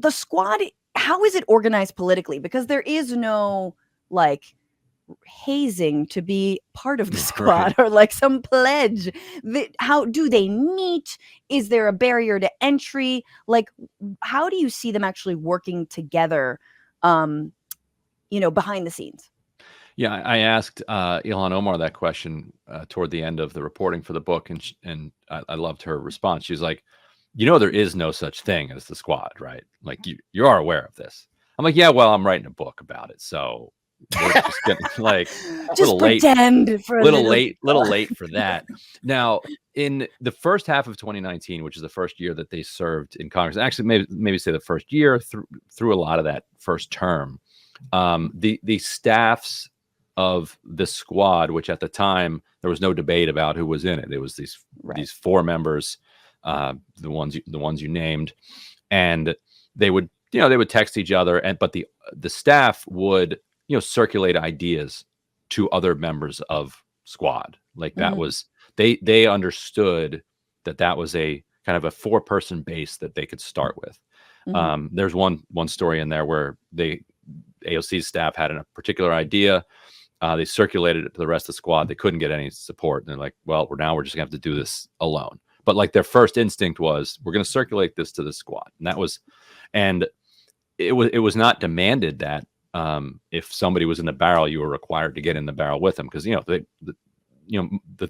the squad, how is it organized politically? Because there is no like hazing to be part of the squad, or like some pledge. How do they meet? Is there a barrier to entry? Like, how do you see them actually working together, behind the scenes? Yeah, I asked Ilhan Omar that question toward the end of the reporting for the book, and I loved her response. She's like, there is no such thing as the squad, right? Like you are aware of this. I'm like, yeah, well, I'm writing a book about it, so we're just getting like just pretend for a little late for that. Now, in the first half of 2019, which is the first year that they served in Congress, actually maybe say the first year through a lot of that first term, the staffs of the squad, which at the time there was no debate about who was in it. It was these four members, the ones you named, and they would text each other, but the staff would circulate ideas to other members of squad. Like that was they understood that was a kind of a 4-person base that they could start with. There's one story in there where AOC's staff had a particular idea. They circulated it to the rest of the squad. They couldn't get any support. And they're like, well, we're just gonna have to do this alone. But like their first instinct was, we're going to circulate this to the squad. And it was not demanded that if somebody was in the barrel, you were required to get in the barrel with them. Because, the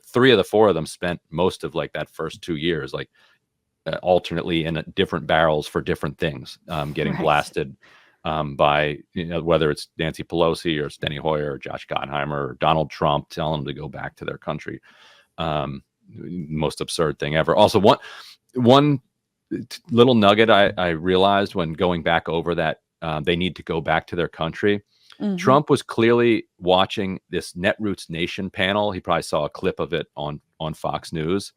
3 of the 4 of them spent most of like that first 2 years, like alternately in different barrels for different things, getting blasted by, whether it's Nancy Pelosi or Steny Hoyer or Josh Gottheimer or Donald Trump telling them to go back to their country. Most absurd thing ever. Also, one little nugget I realized when going back over that, they need to go back to their country. Trump was clearly watching this Netroots Nation panel. He probably saw a clip of it on Fox News.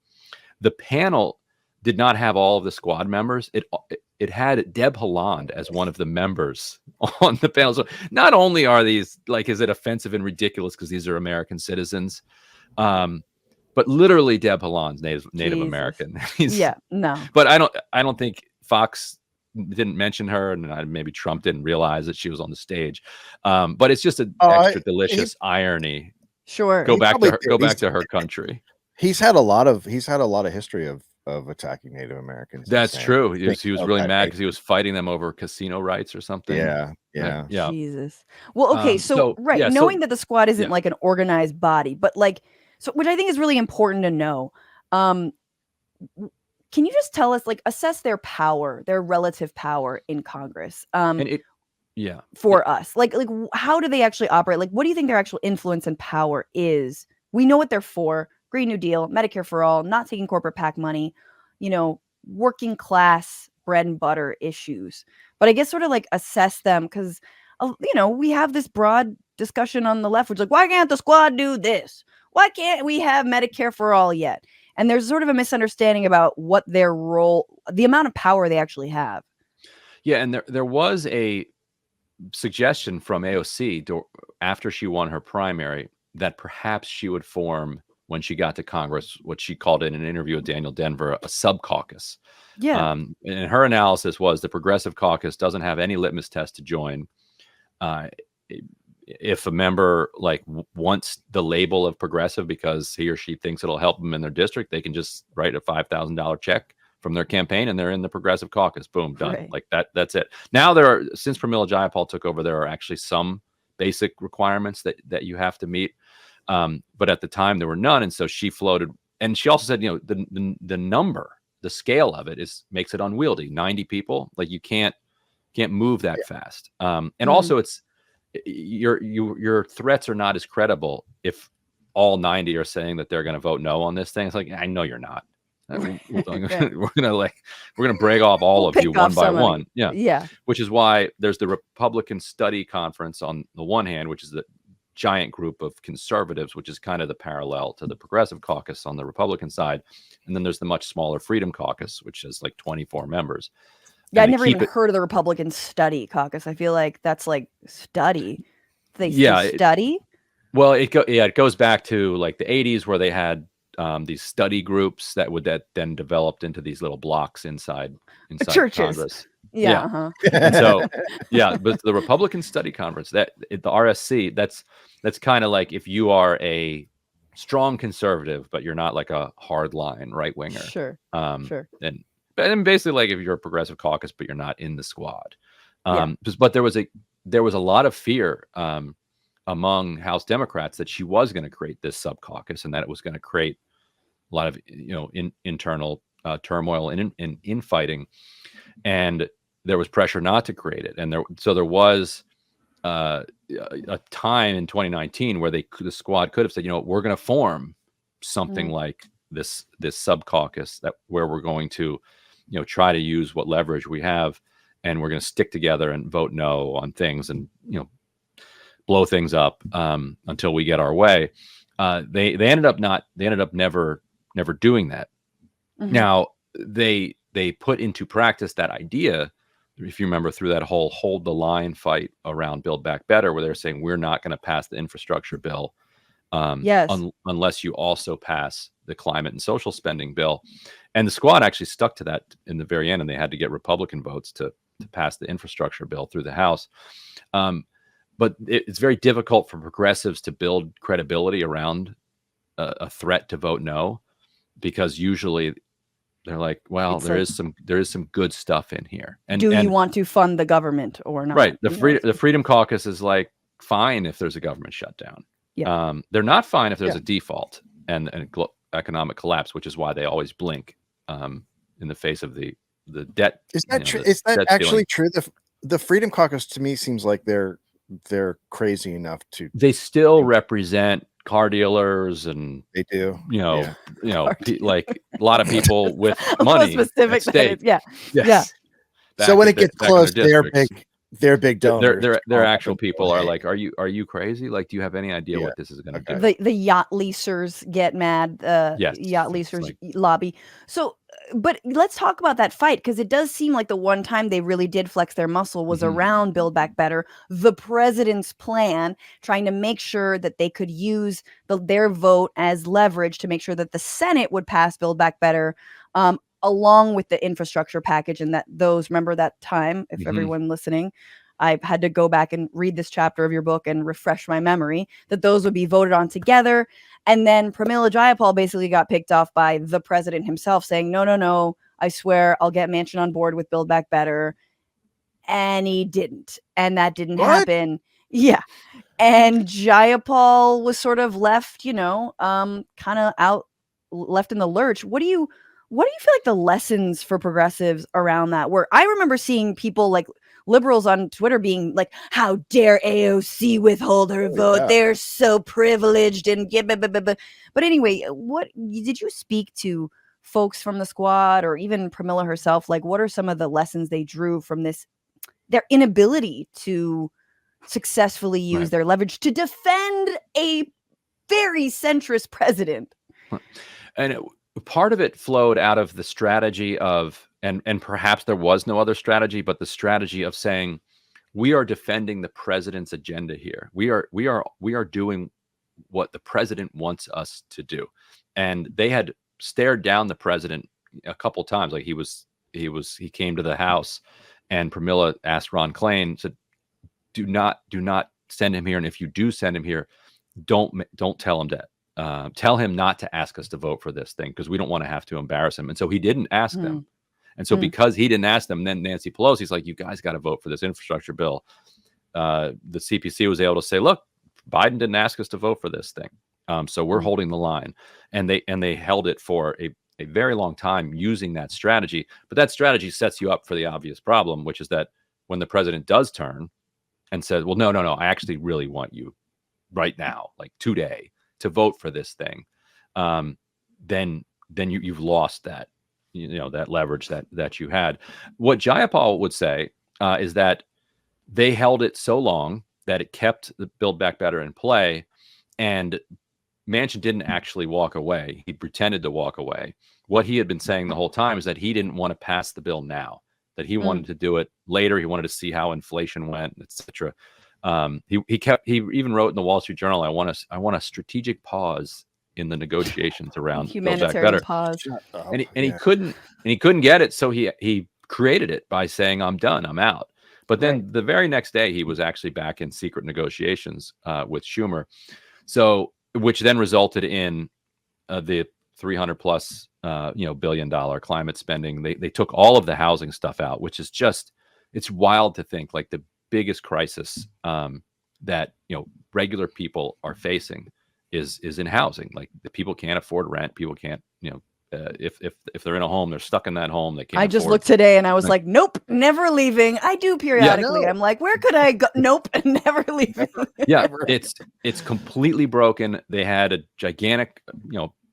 The panel did not have all of the squad members. It had Deb Haaland as one of the members on the panel. So not only are these like, is it offensive and ridiculous because these are American citizens, but literally Deb Haaland's Native American. But I don't think Fox didn't mention her, and maybe Trump didn't realize that she was on the stage. But it's just an extra delicious irony. Sure. Go back to her country. He's had a lot of history of attacking Native Americans. That's true. He was really mad because he was fighting them over casino rights or something. Yeah. Jesus. Well, okay. Knowing that the squad isn't like an organized body, but like, so which I think is really important to know. Can you just tell us, like, assess their power, their relative power in Congress? For us, like, how do they actually operate? Like, what do you think their actual influence and power is? We know what they're for: Green New Deal, Medicare for all, not taking corporate PAC money, working class bread and butter issues. But I guess sort of like assess them, because we have this broad discussion on the left, which is like, why can't the squad do this? Why can't we have Medicare for all yet? And there's sort of a misunderstanding about what their role, the amount of power they actually have. Yeah, and there was a suggestion from AOC after she won her primary that perhaps she would form, when she got to Congress, what she called in an interview with Daniel Denver, a sub-caucus. Yeah. And her analysis was the Progressive Caucus doesn't have any litmus test to join. If a member wants the label of progressive because he or she thinks it'll help them in their district, they can just write a $5,000 check from their campaign and they're in the Progressive Caucus. Boom, done. Right. Like that's it. Now since Pramila Jayapal took over, there are actually some basic requirements that you have to meet. But at the time there were none. And so she floated, and she also said, the number, the scale of it makes it unwieldy. 90 people, like you can't move that fast. And also it's, your threats are not as credible if all 90 are saying that they're going to vote no on this thing. It's like, I know you're not. We're gonna break off all of you one by one. Yeah. Which is why there's the Republican Study Conference on the one hand, which is the giant group of conservatives, which is kind of the parallel to the Progressive Caucus on the Republican side, and then there's the much smaller Freedom Caucus, which has like 24 members. Yeah, I never even heard of the Republican Study Caucus. I feel like that's like study. They study? Well, it goes back to like the 80s where they had these study groups that then developed into these little blocks inside churches. Congress. Yeah. Uh-huh. And so, but the Republican Study Conference, the RSC, that's kind of like if you are a strong conservative, but you're not like a hard line right winger. Sure. And basically like if you're a progressive caucus, but you're not in the squad. Yeah. But there was a lot of fear among House Democrats that she was going to create this sub caucus and that it was going to create a lot of internal turmoil and infighting, and there was pressure not to create it. And there was a time in 2019 where the squad could have said, we're going to form something like this sub caucus where we're going to, try to use what leverage we have, and we're going to stick together and vote no on things and, blow things up until we get our way. They ended up never doing that. Now they put into practice that idea, if you remember, through that whole hold the line fight around Build Back Better, where they're saying we're not going to pass the infrastructure bill unless you also pass the climate and social spending bill. And the squad actually stuck to that in the very end, and they had to get Republican votes to pass the infrastructure bill through the House. But it's very difficult for progressives to build credibility around a threat to vote no, because usually they're like, well, there is some good stuff in here. And you want to fund the government or not? Right. The Freedom Caucus is like fine if there's a government shutdown. Yeah. They're not fine if there's a default and economic collapse, which is why they always blink in the face of the debt. Is that true? Is that actually true? The Freedom Caucus to me seems like they're crazy enough to. They still represent car dealers, and they do, like a lot of people with money. Specific that is, So when it gets close, they're big donors. Their actual people are like, are you crazy? Like, do you have any idea what this is going to do? The yacht leasers get mad. Yacht leasers lobby. So, but let's talk about that fight, because it does seem like the one time they really did flex their muscle was around Build Back Better, the president's plan, trying to make sure that they could use their vote as leverage to make sure that the Senate would pass Build Back Better, along with the infrastructure package. And remember that time, if everyone listening, I had to go back and read this chapter of your book and refresh my memory, that those would be voted on together. And then Pramila Jayapal basically got picked off by the president himself, saying, no, I swear I'll get Manchin on board with Build Back Better. And he didn't. And that didn't happen. Yeah. And Jayapal was sort of left, kind of left in the lurch. What do you feel like the lessons for progressives around that were? I remember seeing people like liberals on Twitter being like, how dare AOC withhold her vote? Yeah. They're so privileged and but anyway, what did you speak to folks from the squad or even Pramila herself? Like, what are some of the lessons they drew from their inability to successfully use their leverage to defend a very centrist president? And part of it flowed out of the strategy of, and perhaps there was no other strategy, but the strategy of saying, we are defending the president's agenda here. We are doing what the president wants us to do. And they had stared down the president a couple times. Like he came to the House, and Pramila asked Ron Klain, said, do not send him here. And if you do send him here, don't tell him that. Tell him not to ask us to vote for this thing, because we don't want to have to embarrass him. And so he didn't ask them. And so because he didn't ask them, then Nancy Pelosi's like, you guys got to vote for this infrastructure bill. The CPC was able to say, look, Biden didn't ask us to vote for this thing. So we're holding the line. And they held it for a very long time using that strategy. But that strategy sets you up for the obvious problem, which is that when the president does turn and says, well, no, I actually really want you right now, like today, to vote for this thing, then you've lost that, that leverage that you had. What Jayapal would say is that they held it so long that it kept the Build Back Better in play, and Manchin didn't actually walk away. He pretended to walk away. What he had been saying the whole time is that he didn't want to pass the bill now, that he wanted to do it later. He wanted to see how inflation went, etc. He even wrote in the Wall Street Journal, I want a strategic pause in the negotiations around Build Back Better. Pause. And he couldn't get it, so he created it by saying, I'm done, I'm out. But then the very next day, he was actually back in secret negotiations with Schumer. So, which then resulted in the 300 plus, $1 billion climate spending. They took all of the housing stuff out, which is just, it's wild to think like the biggest crisis that, regular people are facing is in housing. Like the people can't afford rent. People can't, if they're in a home, they're stuck in that home. They can't. I just looked today and I was like, nope, never leaving. I do periodically. Yeah, no. I'm like, where could I go? Nope, never leaving. Yeah, it's completely broken. They had a gigantic,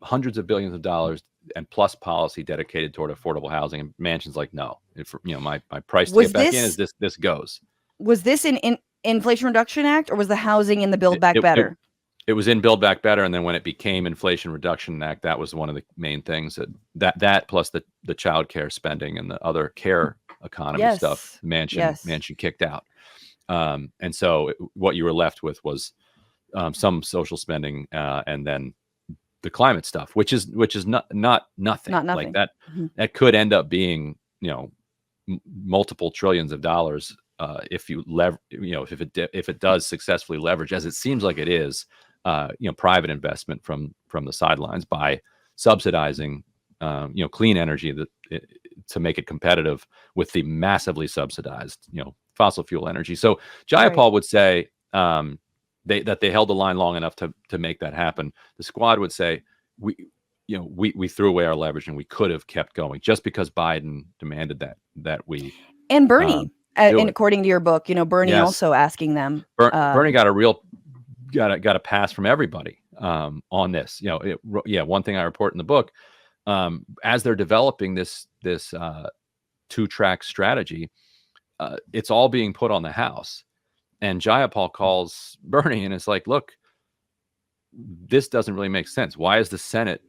hundreds of billions of dollars and plus policy dedicated toward affordable housing, and Manchin's like, no, my price to get back in is this goes. Was this in Inflation Reduction Act, or was the housing in the Build Back Better? It was in Build Back Better, and then when it became Inflation Reduction Act, that was one of the main things that plus the child care spending and the other care economy stuff Manchin kicked out. And so what you were left with was some social spending and then the climate stuff, which is not nothing. Like that. Mm-hmm. That could end up being multiple trillions of dollars if you if it does successfully leverage, as it seems like it is. Private investment from the sidelines by subsidizing, clean energy to make it competitive with the massively subsidized, fossil fuel energy. So Jayapal would say that they held the line long enough to make that happen. The squad would say we threw away our leverage and we could have kept going just because Biden demanded that we. And Bernie, and according to your book, Bernie also asking them. Bernie got a pass from everybody on this. One thing I report in the book, as they're developing this 2-track strategy, it's all being put on the House, and Jayapal calls Bernie and it's like, look, this doesn't really make sense. Why is the Senate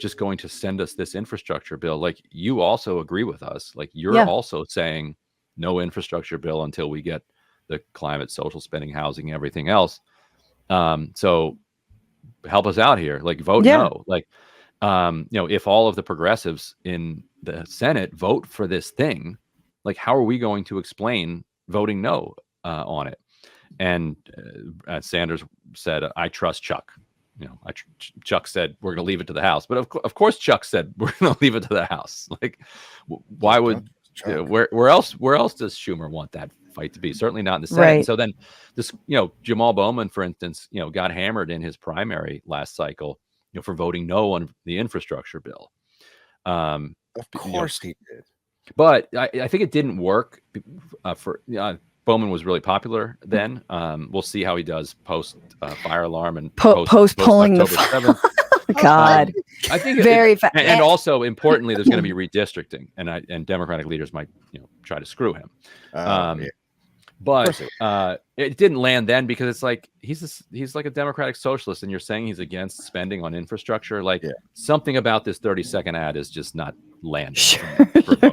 just going to send us this infrastructure bill? Like, you also agree with us. Like, you're also saying no infrastructure bill until we get the climate, social spending, housing, everything else. So help us out here, like vote no. Like, if all of the progressives in the Senate vote for this thing, like, how are we going to explain voting no on it? And Sanders said, I trust Chuck. Chuck said, we're going to leave it to the House. But of course, Chuck said, we're going to leave it to the House. Like, why would, where else does Schumer want that fight to be? Certainly not in the Senate. Right. And so then this, Jamal Bowman, for instance, got hammered in his primary last cycle, for voting no on the infrastructure bill. Of course he did. But I think it didn't work Bowman was really popular then. We'll see how he does post fire alarm and post polling the 7th. God, I think very fast. And also importantly, there's going to be redistricting, and Democratic leaders might try to screw him. But it didn't land then because it's like he's like a democratic socialist, and you're saying he's against spending on infrastructure. Like something about this 30-second ad is just not landing.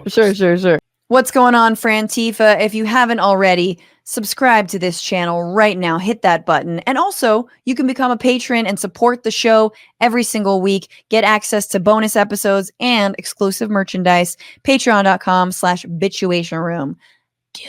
Sure. What's going on, Frantifa? If you haven't already, subscribe to this channel right now. Hit that button. And also, you can become a patron and support the show every single week. Get access to bonus episodes and exclusive merchandise. Patreon.com/Bitchuation Room. Do